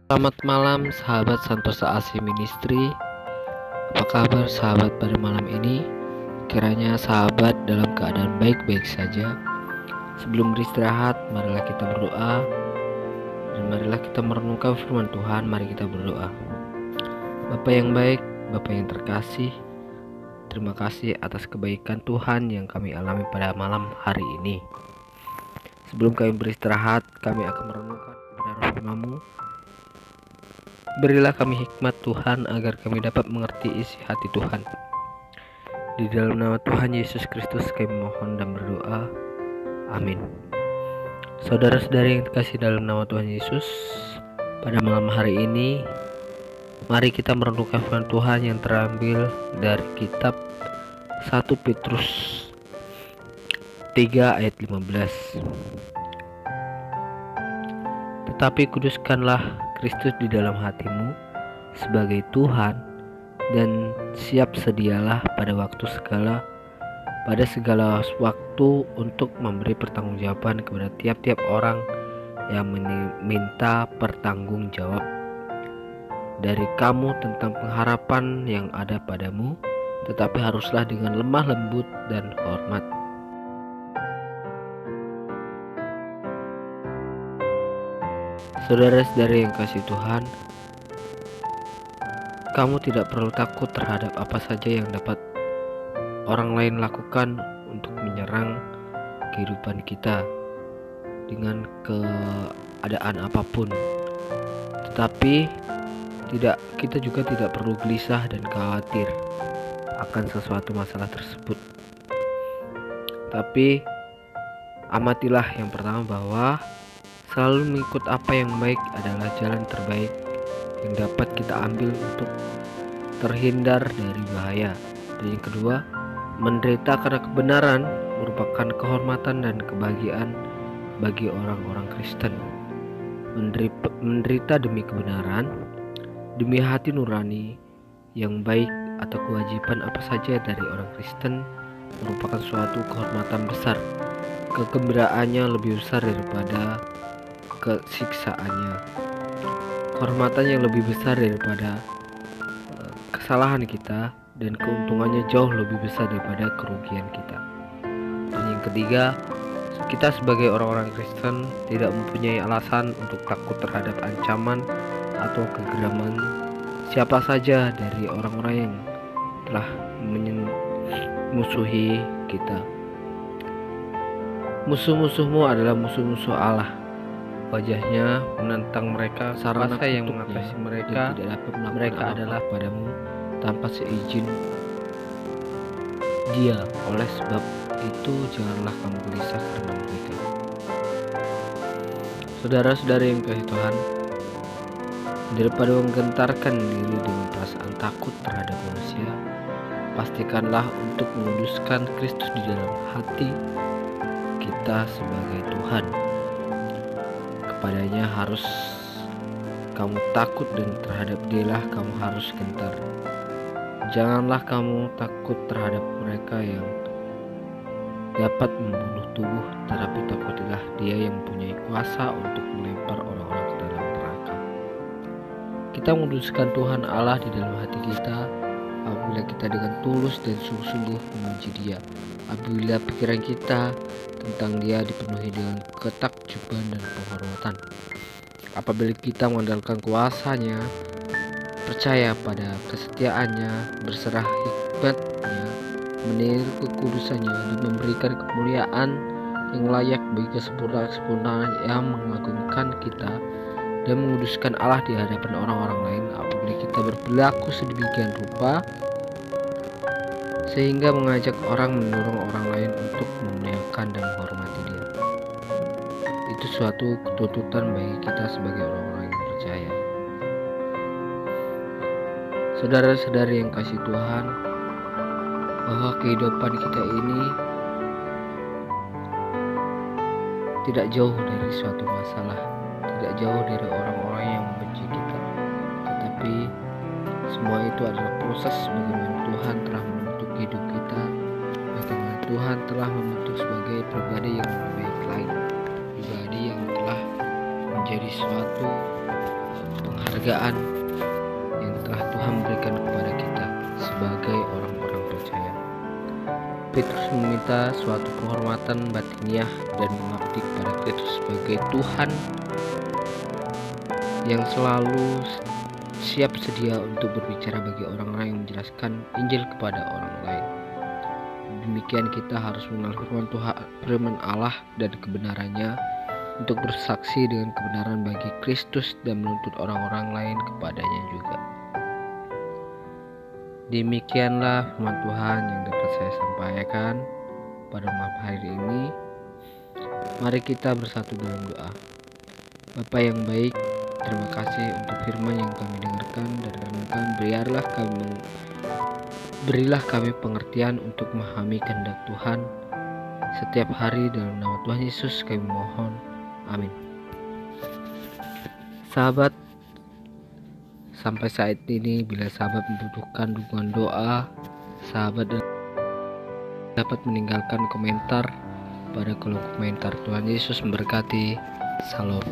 Selamat malam sahabat Santosa Asih Ministry. Apa kabar sahabat pada malam ini? Kiranya sahabat dalam keadaan baik-baik saja. Sebelum beristirahat, marilah kita berdoa. Dan marilah kita merenungkan firman Tuhan. Mari kita berdoa. Bapa yang baik, Bapa yang terkasih, terima kasih atas kebaikan Tuhan yang kami alami pada malam hari ini. Sebelum kami beristirahat, kami akan merenungkan kebenaran firman-Mu. Berilah kami hikmat Tuhan agar kami dapat mengerti isi hati Tuhan. Di dalam nama Tuhan Yesus Kristus kami mohon dan berdoa. Amin. Saudara-saudari yang terkasih dalam nama Tuhan Yesus, pada malam hari ini mari kita merenungkan firman Tuhan yang terambil dari kitab 1 Petrus 3 ayat 15. Tetapi kuduskanlah Kristus di dalam hatimu sebagai Tuhan, dan siap sedialah pada segala waktu untuk memberi pertanggungjawaban kepada tiap-tiap orang yang meminta pertanggungjawab dari kamu tentang pengharapan yang ada padamu, tetapi haruslah dengan lemah lembut dan hormat. Saudara-saudari yang kasih Tuhan, kamu tidak perlu takut terhadap apa saja yang dapat orang lain lakukan untuk menyerang kehidupan kita dengan keadaan apapun. Tetapi kita juga tidak perlu gelisah dan khawatir akan sesuatu masalah tersebut. Tapi amatilah yang pertama bahwa selalu mengikut apa yang baik adalah jalan terbaik yang dapat kita ambil untuk terhindar dari bahaya. Dan yang kedua, menderita karena kebenaran merupakan kehormatan dan kebahagiaan bagi orang-orang Kristen. Menderita demi kebenaran, demi hati nurani yang baik atau kewajiban apa saja dari orang Kristen merupakan suatu kehormatan besar. Kegembiraannya lebih besar daripada kesiksaannya. Kehormatan yang lebih besar daripada kesalahan kita, dan keuntungannya jauh lebih besar daripada kerugian kita. Dan yang ketiga, kita sebagai orang-orang Kristen tidak mempunyai alasan untuk takut terhadap ancaman atau kegeraman siapa saja dari orang-orang yang telah memusuhi kita. Musuh-musuhmu adalah musuh-musuh Allah. Wajahnya menentang mereka, sarana yang mengatasi mereka tidak dapat mereka adalah padamu tanpa seizin Dia. Oleh sebab itu janganlah kamu gelisah karena mereka. Saudara-saudari yang kasih Tuhan, daripada menggentarkan diri dengan perasaan takut terhadap manusia, pastikanlah untuk menguduskan Kristus di dalam hati kita sebagai Tuhan. Kepadanya harus kamu takut, dan terhadap Dialah kamu harus gentar. Janganlah kamu takut terhadap mereka yang dapat membunuh tubuh, tetapi takutilah Dia yang mempunyai kuasa untuk melempar orang-orang ke dalam neraka. Kita menguduskan Tuhan Allah di dalam hati kita apabila kita dengan tulus dan sungguh-sungguh memuji Dia. Apabila pikiran kita tentang Dia dipenuhi dengan ketakjuban dan penghormatan. Apabila kita mengandalkan kuasa-Nya, percaya pada kesetiaannya, berserah hikmat-Nya, meniru kekudusan-Nya, dan memberikan kemuliaan yang layak bagi kesempurnaan yang mengagungkan kita dan menguduskan Allah di hadapan orang-orang lain. Apabila kita berperilaku sedemikian rupa sehingga mengajak orang, mendorong orang lain untuk memuliakan dan menghormati Dia, itu suatu ketuntutan bagi kita sebagai orang-orang yang percaya. Saudara-saudari yang kasih Tuhan, bahwa kehidupan kita ini tidak jauh dari suatu masalah, tidak jauh dari orang-orang yang membenci kita, tetapi semua itu adalah proses bagaimana Tuhan telah membentuk hidup kita, bagaimana Tuhan telah membentuk sebagai pribadi yang lebih baik lagi, pribadi yang telah menjadi suatu penghargaan yang telah Tuhan berikan kepada kita sebagai orang-orang percaya. Petrus meminta suatu penghormatan batiniah dan mengabdi kepada Kristus sebagai Tuhan yang selalu siap sedia untuk berbicara bagi orang-orang yang menjelaskan Injil kepada orang lain. Demikian kita harus mengenal firman Allah dan kebenarannya untuk bersaksi dengan kebenaran bagi Kristus dan menuntut orang-orang lain kepadanya juga. Demikianlah firman Tuhan yang dapat saya sampaikan pada malam hari ini. Mari kita bersatu dalam doa. Bapa yang baik, terima kasih untuk firman yang kami dengarkan dan renungkan. Berilah kami pengertian untuk memahami kehendak Tuhan setiap hari. Dalam nama Tuhan Yesus kami mohon. Amin. Sahabat, sampai saat ini bila sahabat membutuhkan dukungan doa, sahabat dapat meninggalkan komentar pada kolom komentar. Tuhan Yesus memberkati. Salam.